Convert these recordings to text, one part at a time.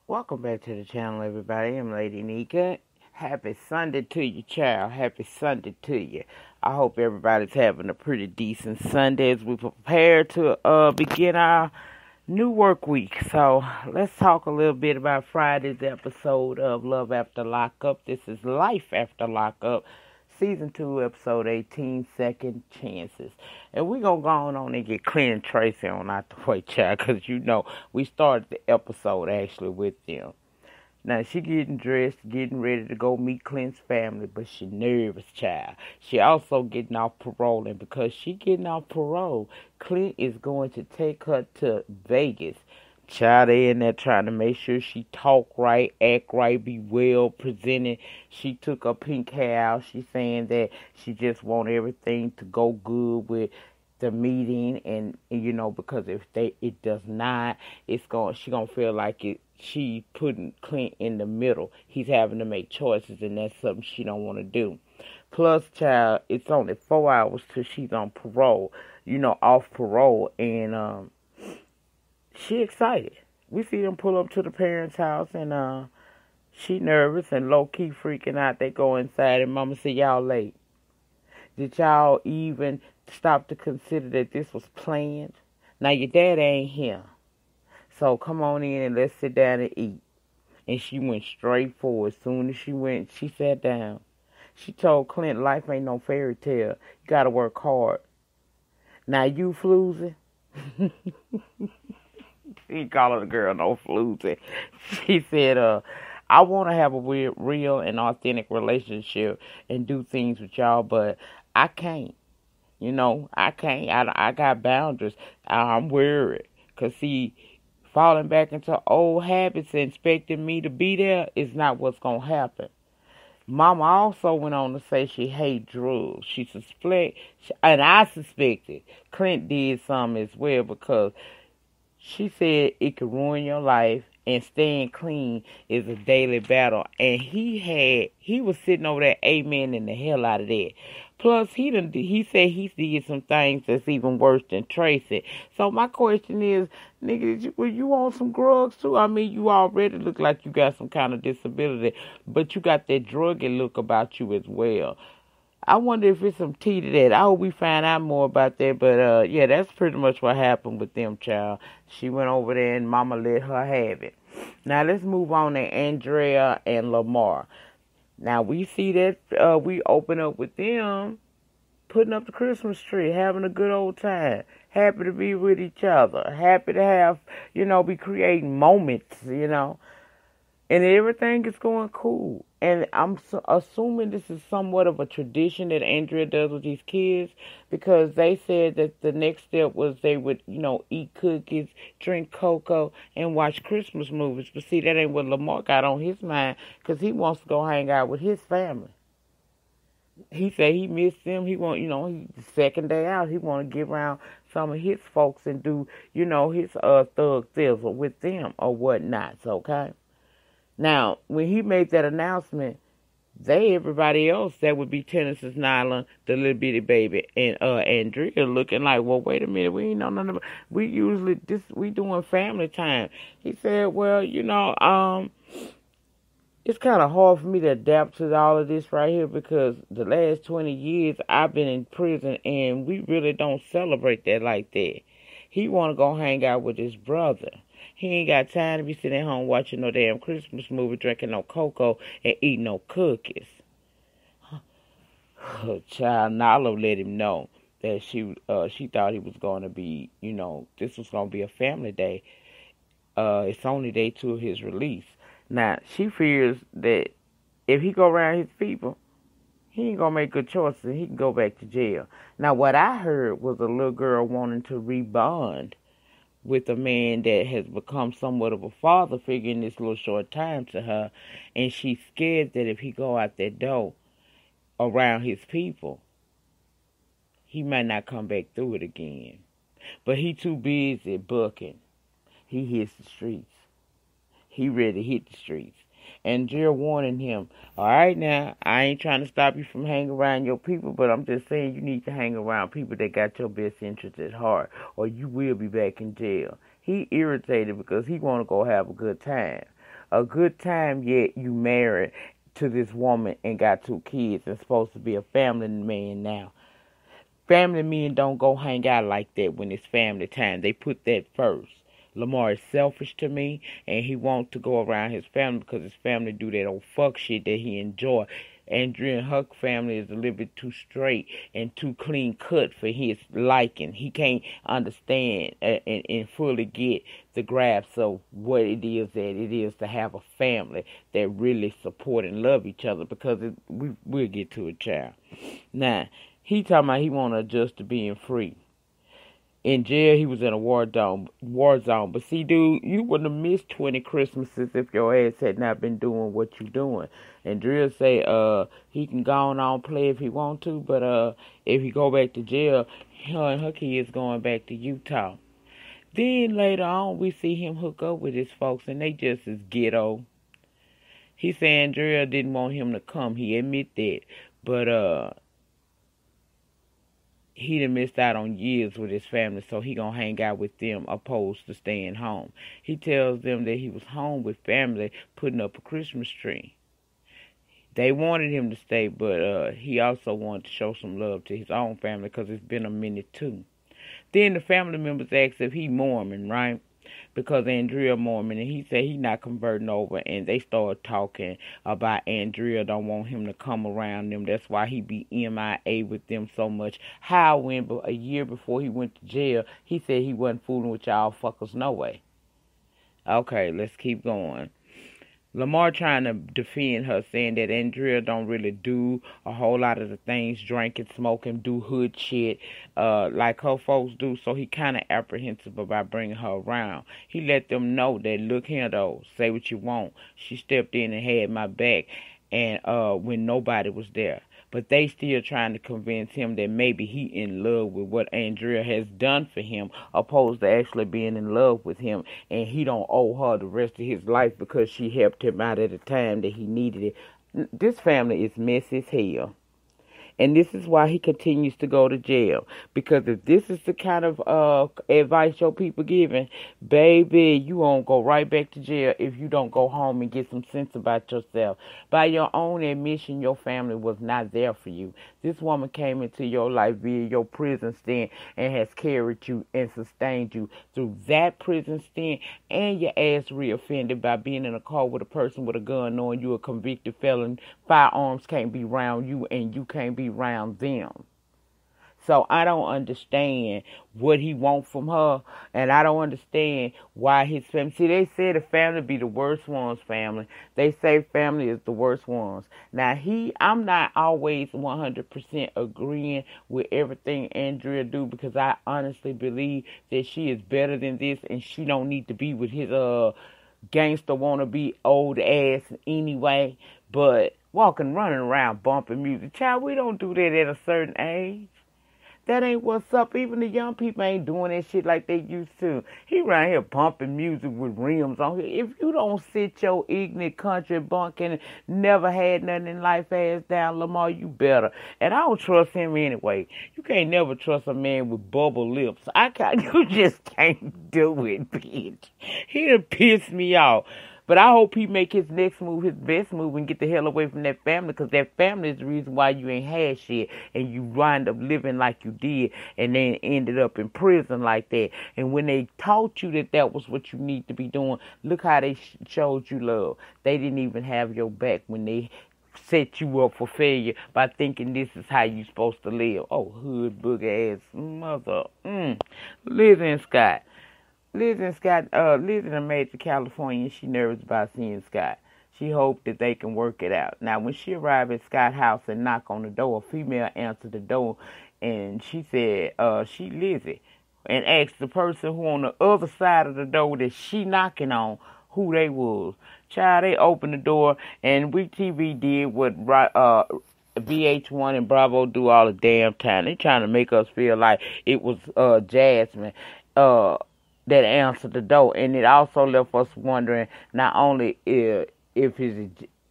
Welcome back to the channel, everybody. I'm Lady Nyca. Happy Sunday to you, child. Happy Sunday to you. I hope everybody's having a pretty decent Sunday as we prepare to begin our new work week. So let's talk a little bit about Friday's episode of Love After Lockup. This is Life After Lockup, Season 2, Episode 18, Second Chances. And we're going to go on and get Clint and Tracy on out the way, child, because you know we started the episode actually with them. Now, she getting dressed, getting ready to go meet Clint's family, but she nervous, child. She also getting off parole, and because she getting off parole, Clint is going to take her to Vegas. Child, they in there trying to make sure she talk right, act right, be well presented. She took her pink hair out. She's saying that she just want everything to go good with the meeting, and you know, because if it does not, she gonna feel like she putting Clint in the middle. He's having to make choices, and that's something she don't want to do. Plus, child, it's only 4 hours till she's on parole, off parole, and she excited. We see them pull up to the parents' house, and she nervous and low-key freaking out. They go inside, and Mama said, y'all late. Did y'all even stop to consider that this was planned? Now, your dad ain't here. So come on in and let's sit down and eat. And she went straight forward. As soon as she went, she sat down. She told Clint, life ain't no fairy tale. You got to work hard. Now, you floozy. He called the girl no floozy. She said, I want to have a real and authentic relationship and do things with y'all, but I can't. I can't. I got boundaries. I'm worried. Because, see, falling back into old habits and expecting me to be there is not what's going to happen. Mama also went on to say she hates drugs. And I suspected Clint did some as well, because she said it could ruin your life, and staying clean is a daily battle. And he was sitting over there amening the hell out of that. Plus, he said he did some things that's even worse than Tracy. So my question is, nigga, were you on some drugs too? I mean, you already look like you got some kind of disability, but you got that druggy look about you as well. I wonder if it's some tea to that. I hope we find out more about that. But, yeah, that's pretty much what happened with them, child. She went over there and Mama let her have it. Now, let's move on to Andrea and Lamar. Now, we see that we open up with them putting up the Christmas tree, having a good old time, happy to be with each other, happy to have, be creating moments. And everything is going cool. And I'm assuming this is somewhat of a tradition that Andrea does with these kids, because they said that the next step was they would, eat cookies, drink cocoa, and watch Christmas movies. But see, that ain't what Lamar got on his mind, because he wants to go hang out with his family. He said he missed them. He want, the second day out, he want to get around some of his folks and do, his thug thizzle with them or whatnot. Okay. Now, when he made that announcement, everybody else that would be Tennessee Nyla, the little bitty baby, and Andrea looking like, well, wait a minute, we ain't know nothing about, we doing family time. He said, well, it's kind of hard for me to adapt to all of this right here, because the last 20 years I've been in prison, and we really don't celebrate that like that. He want to go hang out with his brother. He ain't got time to be sitting at home watching no damn Christmas movie, drinking no cocoa, and eating no cookies. Child, Nala let him know that she thought he was going to be, this was going to be a family day. It's only day 2 of his release. Now, she fears that if he go around his people, he ain't going to make good choices and he can go back to jail. Now, what I heard was a little girl wanting to rebond with a man that has become somewhat of a father figure in this little short time to her, and she's scared that if he go out that door around his people, he might not come back through it again. But he too busy bucking. He hits the streets. He ready to hit the streets. And Jill warning him, all right now, I ain't trying to stop you from hanging around your people, but I'm just saying you need to hang around people that got your best interest at heart, or you will be back in jail. He irritated because he want to go have a good time. a good time yet you married to this woman and got 2 kids and supposed to be a family man now. Family men don't go hang out like that when it's family time. They put that first. Lamar is selfish to me, and he wants to go around his family because his family do that old fuck shit that he enjoy. Andrea and her family is a little bit too straight and too clean cut for his liking. He can't understand and fully get the grasp of what it is to have a family that really support and love each other, because we'll get to it, child. Now, he talking about he want to adjust to being free. In jail, he was in a war zone. But see, dude, you wouldn't have missed 20 Christmases if your ass had not been doing what you doing. And Drill say, he can go on play if he want to, but if he go back to jail, her and her kids going back to Utah. Then later on, we see him hook up with his folks, and they just as ghetto. He saying Drill didn't want him to come. He admit that, but he done missed out on years with his family, so he gonna hang out with them opposed to staying home. He tells them that he was home with family putting up a Christmas tree. They wanted him to stay, but he also wanted to show some love to his own family because it's been a minute too. Then the family members asked if he Mormon, right? Because Andrea Mormon, and he said he not converting over, and they started talking about Andrea don't want him to come around them. That's why he be MIA with them so much. How when a year before he went to jail, he said he wasn't fooling with y'all fuckers no way. Okay, let's keep going. Lamar trying to defend her, saying that Andrea don't really do a whole lot of the things, drinking, smoking, do hood shit like her folks do, so he kind of apprehensive about bringing her around. He let them know that, look here though, say what you want. She stepped in and had my back, and when nobody was there. But they still trying to convince him that maybe he in love with what Andrea has done for him, opposed to actually being in love with him, and he don't owe her the rest of his life because she helped him out at a time that he needed it. This family is messy as hell. And this is why he continues to go to jail. Because if this is the kind of advice your people giving, baby, you won't go right back to jail if you don't go home and get some sense about yourself. By your own admission, your family was not there for you. This woman came into your life via your prison stint and has carried you and sustained you through that prison stint, and your ass reoffended by being in a car with a person with a gun knowing you're a convicted felon. Firearms can't be around you and you can't be around them. So I don't understand what he wants from her, and I don't understand why his family. See, they say the family be the worst ones, family. They say family is the worst ones. Now, I'm not always 100% agreeing with everything Andrea do, because I honestly believe that she is better than this, and she don't need to be with his gangster wannabe old ass anyway. But walking, running around, bumping music, child, we don't do that at a certain age. That ain't what's up. Even the young people ain't doing that shit like they used to. He around here bumping music with rims on here. If you don't sit your ignorant country bunking, never had nothing in life ass down, Lamar, you better. And I don't trust him anyway. You can't never trust a man with bubble lips. You just can't do it, bitch. He done pissed me off. But I hope he make his next move his best move and get the hell away from that family, because that family is the reason why you ain't had shit and you wind up living like you did and then ended up in prison like that. And when they taught you that that was what you need to be doing, look how they showed you love. They didn't even have your back when they set you up for failure by thinking this is how you supposed to live. Oh, hood booger ass mother. Lizzie and Scott. Lizzie done made to California, and she nervous about seeing Scott. She hoped that they can work it out. Now, when she arrived at Scott's house and knocked on the door, a female answered the door, and she said, she Lizzie, and asked the person who on the other side of the door that she knocking on who they was. Child, they opened the door, and WeTV did what VH1 and Bravo do all the damn time. They trying to make us feel like it was Jasmine that answered the door, and it also left us wondering not only if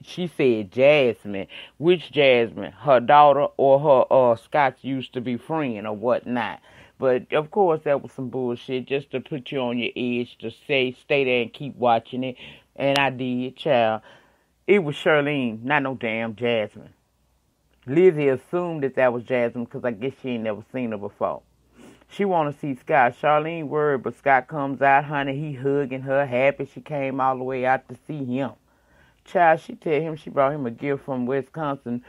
she said Jasmine, which Jasmine, her daughter or her Scott's used to be friend or whatnot. But of course that was some bullshit just to put you on your edge to stay there and keep watching it. And I did, child. It was Charlene, not no damn Jasmine. Lizzie assumed that was Jasmine because I guess she ain't never seen her before. She want to see Scott. Charlene worried, but Scott comes out, honey. He hugging her, happy she came all the way out to see him. Child, she tell him she brought him a gift from Wisconsin,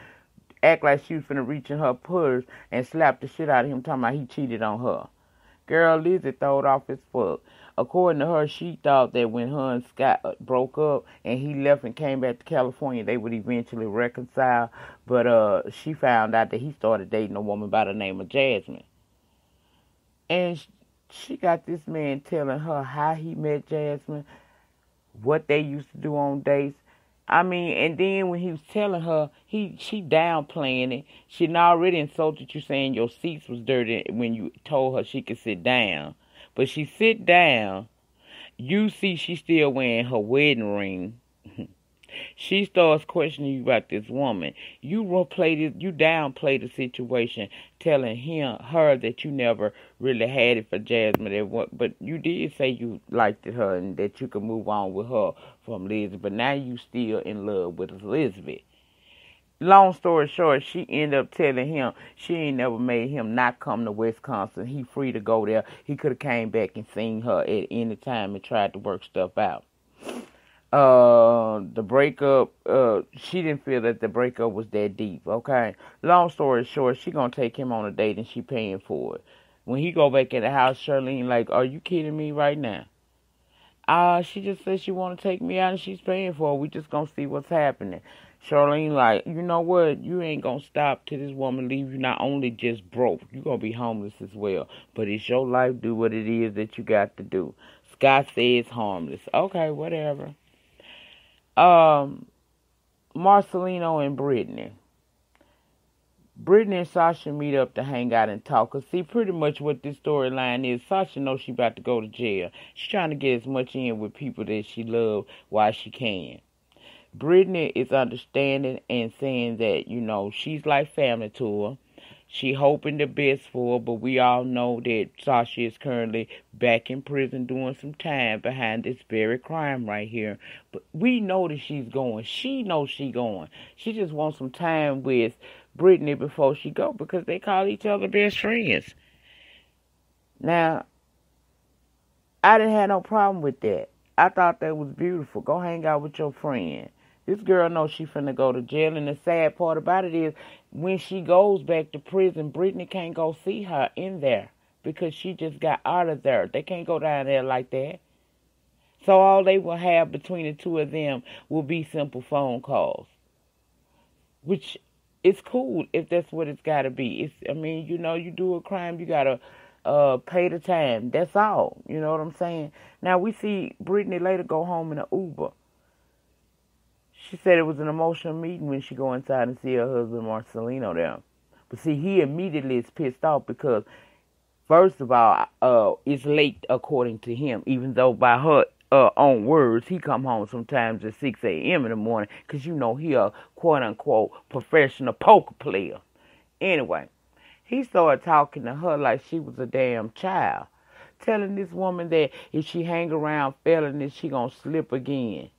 act like she was finna reach in her purse and slap the shit out of him, talking about he cheated on her. Girl, Lizzie throwed off his foot. According to her, she thought that when her and Scott broke up and he left and came back to California, they would eventually reconcile. But she found out that he started dating a woman by the name of Jasmine. And she got this man telling her how he met Jasmine, what they used to do on dates. I mean, and then when he was telling her, she downplaying it. She'd already insulted you saying your seats was dirty when you told her she could sit down. But she sit down. You see she's still wearing her wedding ring. She starts questioning you about this woman. You downplay the situation, telling her that you never really had it for Jasmine. But you did say you liked her and that you could move on with her from Elizabeth. But now you still in love with Elizabeth. Long story short, she ended up telling him she ain't never made him not come to Wisconsin. He free to go there. He could have came back and seen her at any time and tried to work stuff out. The breakup, she didn't feel that the breakup was that deep, okay? Long story short, she gonna take him on a date and she paying for it. When he go back in the house, Charlene like, are you kidding me right now? She just said she want to take me out and she's paying for it. We just gonna see what's happening. Charlene like, you know what? You ain't gonna stop till this woman leave you not only just broke, you gonna be homeless as well. But it's your life, do what it is that you got to do. Scott says harmless. Okay, whatever. Marcelino and Brittany. Brittany and Sasha meet up to hang out and talk. Cause see, pretty much what this storyline is, Sasha knows she about to go to jail. She's trying to get as much in with people that she loves while she can. Brittany is understanding and saying that, she's like family to her. She hoping the best for her, but we all know that Sasha is currently back in prison doing some time behind this very crime right here. But we know that she's going. She knows she's going. She just wants some time with Brittany before she go because they call each other best friends. Now, I didn't have no problem with that. I thought that was beautiful. Go hang out with your friend. This girl knows she finna go to jail, and the sad part about it is when she goes back to prison, Brittany can't go see her in there because she just got out of there. They can't go down there like that. So all they will have between the two of them will be simple phone calls, which is cool if that's what it's got to be. You do a crime, you got to pay the time. That's all. You know what I'm saying? Now, we see Brittany later go home in an Uber. She said it was an emotional meeting when she go inside and see her husband Marcelino there. But see, he immediately is pissed off because, first of all, it's late according to him, even though by her own words, he come home sometimes at 6 a.m. in the morning because he a quote-unquote professional poker player. Anyway, he started talking to her like she was a damn child, telling this woman that if she hang around felonies, she gonna slip again.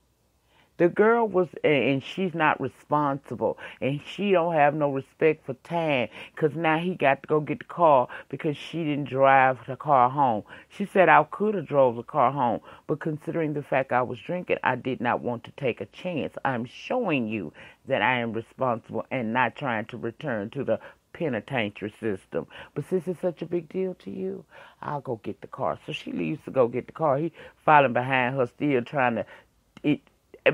The girl and she's not responsible, and she don't have no respect for time, because now he got to go get the car because she didn't drive the car home. She said, I could have drove the car home, but considering the fact I was drinking, I did not want to take a chance. I'm showing you that I am responsible and not trying to return to the penitentiary system. But since it's such a big deal to you, I'll go get the car. So she leaves to go get the car. He following behind her, still trying to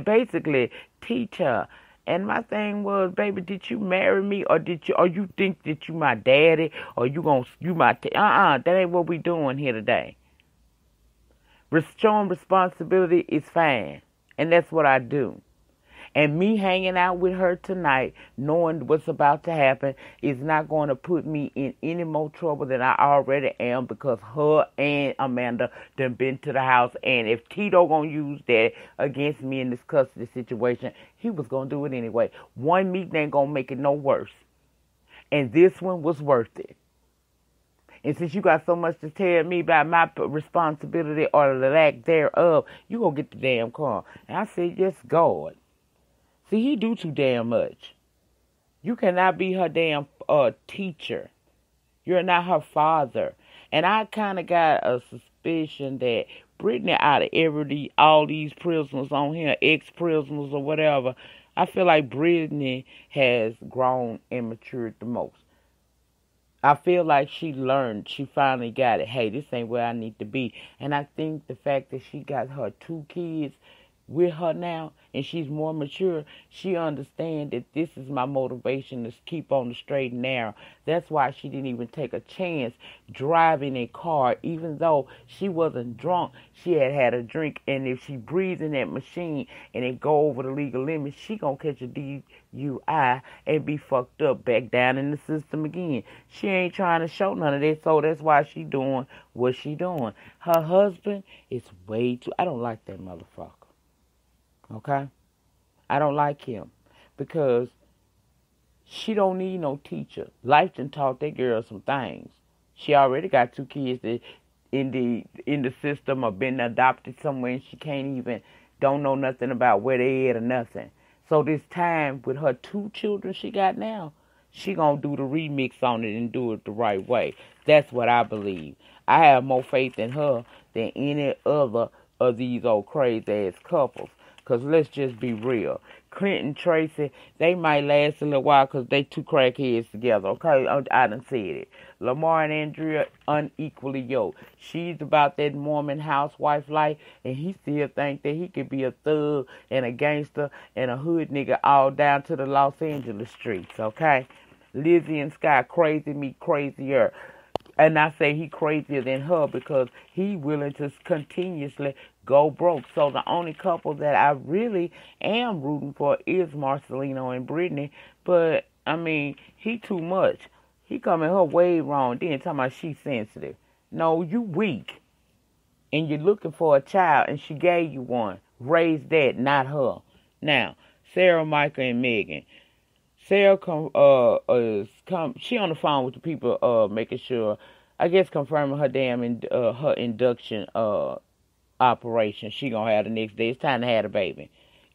basically teach her. And my thing was, baby, did you marry me, or you think that you my daddy, or you my that ain't what we doing here today. Showing responsibility is fine, and that's what I do. And me hanging out with her tonight, knowing what's about to happen, is not going to put me in any more trouble than I already am, because her and Amanda done been to the house. And if Tito going to use that against me in this custody situation, he was going to do it anyway. One meeting ain't going to make it no worse. And this one was worth it. And since you got so much to tell me about my responsibility or the lack thereof, you gonna get the damn car. And I said, yes, God. See, he do too damn much. You cannot be her damn teacher. You're not her father. And I kind of got a suspicion that Brittany, out of all these prisoners on here, ex-prisoners or whatever, I feel like Brittany has grown and matured the most. I feel like she learned, she finally got it. Hey, this ain't where I need to be. And I think the fact that she got her 2 kids with her now and she's more mature, she understands that this is my motivation to keep on the straight and narrow. That's why she didn't even take a chance driving a car, even though she wasn't drunk. She had a drink, and if she breathes in that machine and it go over the legal limit, she gonna catch a DUI and be fucked up back down in the system again. She ain't trying to show none of that, so that's why she doing what she doing. Her husband is way too... I don't like that motherfucker. Okay? I don't like him because she don't need no teacher. Life done taught that girl some things. She already got 2 kids that in the system or been adopted somewhere, and she don't know nothing about where they at or nothing. So this time with her 2 children she got now, she gonna do the remix on it and do it the right way. That's what I believe. I have more faith in her than any other of these old crazy ass couples. Because let's just be real. Clint and Tracy, they might last a little while because they 2 crackheads together. Okay, I done said it. Lamar and Andrea, unequally yoked. She's about that Mormon housewife life, and he still think that he could be a thug and a gangster and a hood nigga all down to the Los Angeles streets, okay? Lizzie and Sky crazy me crazier. And I say he crazier than her because he willing to continuously go broke. So the only couple that I really am rooting for is Marcelino and Brittany. But, I mean, he too much. He coming her way wrong. Then talking about she's sensitive. No, you weak. And you're looking for a child and she gave you one. Raise that, not her. Now, Sarah, Micah, and Megan. Sarah she on the phone with the people making sure, I guess confirming her damn her induction operation she gonna have the next day. It's time to have a baby.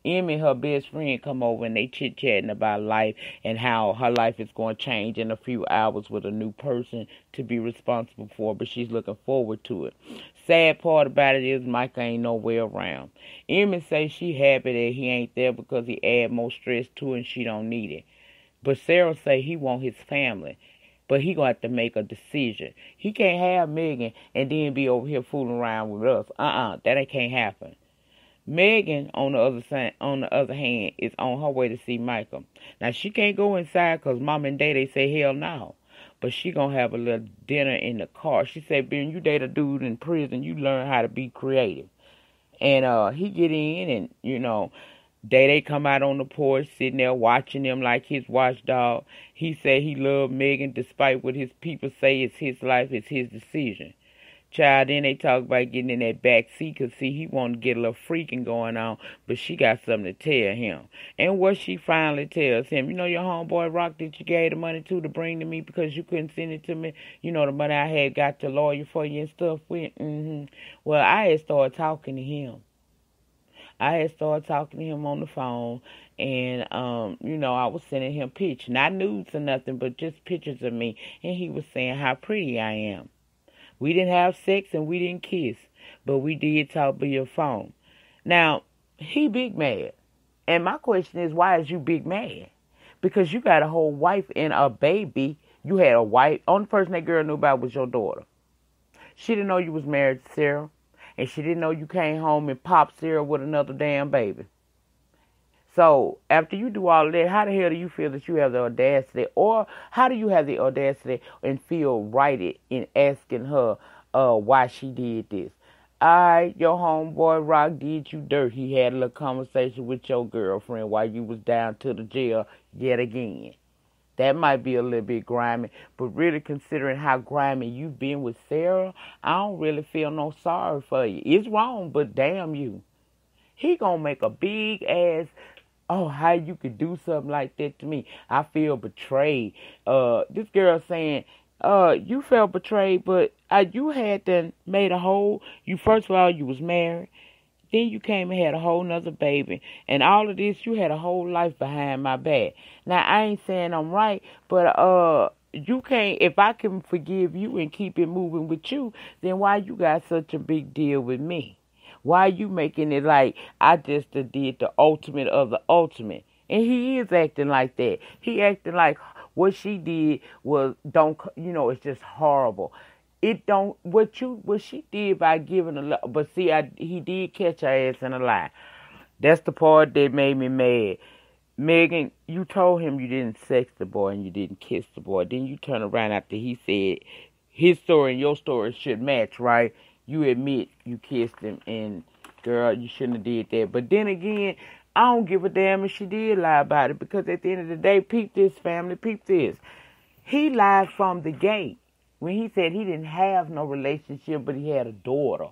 Emmy, her best friend, come over and they chit-chatting about life and how her life is going to change in a few hours with a new person to be responsible for, but she's looking forward to it. Sad part about it is Micah ain't nowhere around. Emmy say she happy that he ain't there because he add more stress to her and she don't need it. But Sarah say he want his family. But he going to have to make a decision. He can't have Megan and then be over here fooling around with us. That can't happen. Megan, on the other hand, is on her way to see Michael. Now, she can't go inside because Mom and Daddy say hell no. But she going to have a little dinner in the car. She said, Ben, you date a dude in prison, you learn how to be creative. And he get in and, they come out on the porch, sitting there watching them like his watchdog. He said he loved Megan despite what his people say is his life, it's his decision. Child, then they talk about getting in that back seat because, see, he wanted to get a little freaking going on, but she got something to tell him. And what she finally tells him, your homeboy Rock that you gave the money to bring to me because you couldn't send it to me, the money I had got to lawyer for you and stuff with. Well, I had started talking to him. I had started talking to him on the phone, and, I was sending him pictures, not nudes or nothing, but just pictures of me, and he was saying how pretty I am. We didn't have sex and we didn't kiss, but we did talk via phone. Now, he big mad, and my question is, why is you big mad? Because you got a whole wife and a baby. You had a wife. Only person that girl knew about was your daughter. She didn't know you was married to Sarah. And she didn't know you came home and popped Sarah with another damn baby. So, after you do all of that, how the hell do you feel that you have the audacity? Or how do you have the audacity and feel righted in asking her why she did this? Alright, your homeboy Rock did you dirt. He had a little conversation with your girlfriend while you was down to the jail yet again. That might be a little bit grimy, but really considering how grimy you've been with Sarah, I don't really feel no sorry for you. It's wrong, but damn you. He gonna make a big ass, how you could do something like that to me. I feel betrayed. This girl saying You felt betrayed, but you had then made a whole. You first of all, you was married. Then you came and had a whole nother baby. And all of this, you had a whole life behind my back. Now, I ain't saying I'm right, but you can't, if I can forgive you and keep it moving with you, then why you got such a big deal with me? Why you making it like I just did the ultimate of the ultimate? And he is acting like that. He acting like what she did was, don't, it's just horrible. It don't what she did by giving a lot, but see, he did catch her ass in a lie. That's the part that made me mad. Megan, you told him you didn't sex the boy and you didn't kiss the boy. Then you turn around after he said his story and your story should match, right? You admit you kissed him, and girl, you shouldn't have did that. But then again, I don't give a damn if she did lie about it, because at the end of the day, peep this, family, peep this. He lied from the gate when he said he didn't have no relationship, but he had a daughter.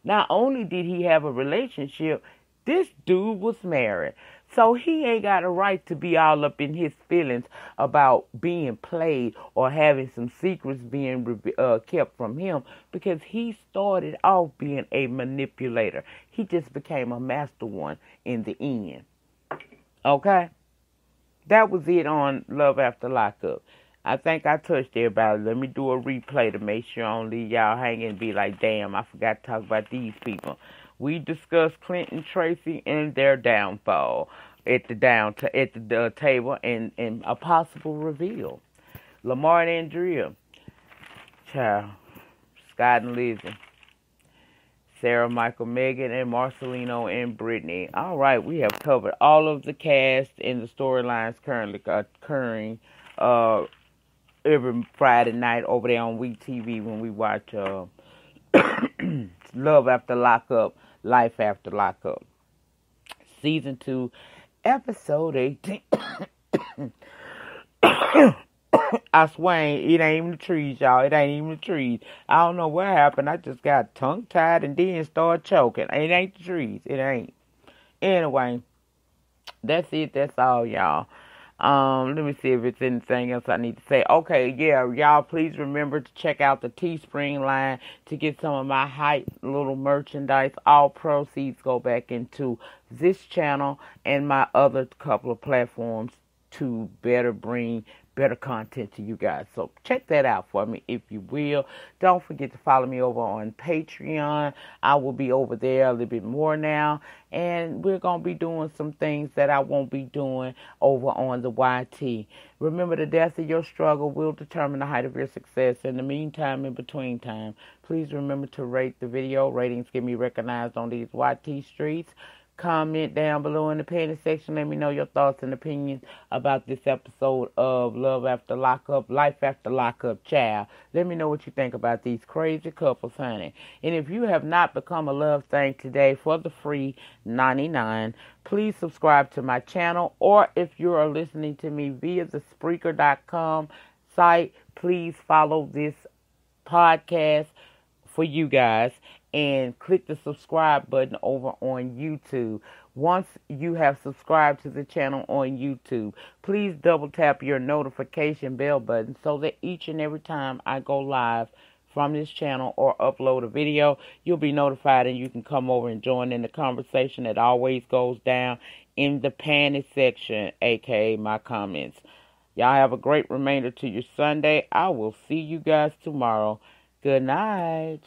Not only did he have a relationship, this dude was married. So he ain't got a right to be all up in his feelings about being played or having some secrets being kept from him, because he started off being a manipulator. He just became a master one in the end. Okay? That was it on Love After Lockup. I think I touched everybody. Let me do a replay to make sure I don't leave y'all hanging and be like, damn, I forgot to talk about these people. We discussed Clinton Tracy and their downfall at the table, and a possible reveal. Lamar and Andrea, child, Scott and Lizzie, Sarah, Michael, Megan, and Marcelino and Brittany. All right, we have covered all of the cast and the storylines currently occurring every Friday night over there on WeTV when we watch Love After Lockup, Life After Lockup. Season 2, Episode 18. I swear, it ain't even the trees, y'all. It ain't even the trees. I don't know what happened. I just got tongue-tied and then started choking. It ain't the trees. It ain't. Anyway, that's it. That's all, y'all. Let me see if it's anything else I need to say. Okay, yeah, y'all, please remember to check out the Teespring line to get some of my hype little merchandise. All proceeds go back into this channel and my other couple of platforms to better bring better content to you guys. So check that out for me if you will. Don't forget to follow me over on Patreon. I will be over there a little bit more now, and we're going to be doing some things that I won't be doing over on the YT. Remember, the depth of your struggle will determine the height of your success. In the meantime, in between time, please remember to rate the video. Ratings get me recognized on these YT streets. Comment down below in the comment section. Let me know your thoughts and opinions about this episode of Love After Lockup, Life After Lockup, child. Let me know what you think about these crazy couples, honey. And if you have not become a Love Thing today for the free 99, please subscribe to my channel. Or if you are listening to me via the Spreaker.com site, please follow this podcast for you guys and click the subscribe button over on YouTube. Once you have subscribed to the channel on YouTube, please double tap your notification bell button so that each and every time I go live from this channel or upload a video, you'll be notified and you can come over and join in the conversation that always goes down in the panty section, aka my comments. Y'all have a great remainder to your Sunday. I will see you guys tomorrow. Good night.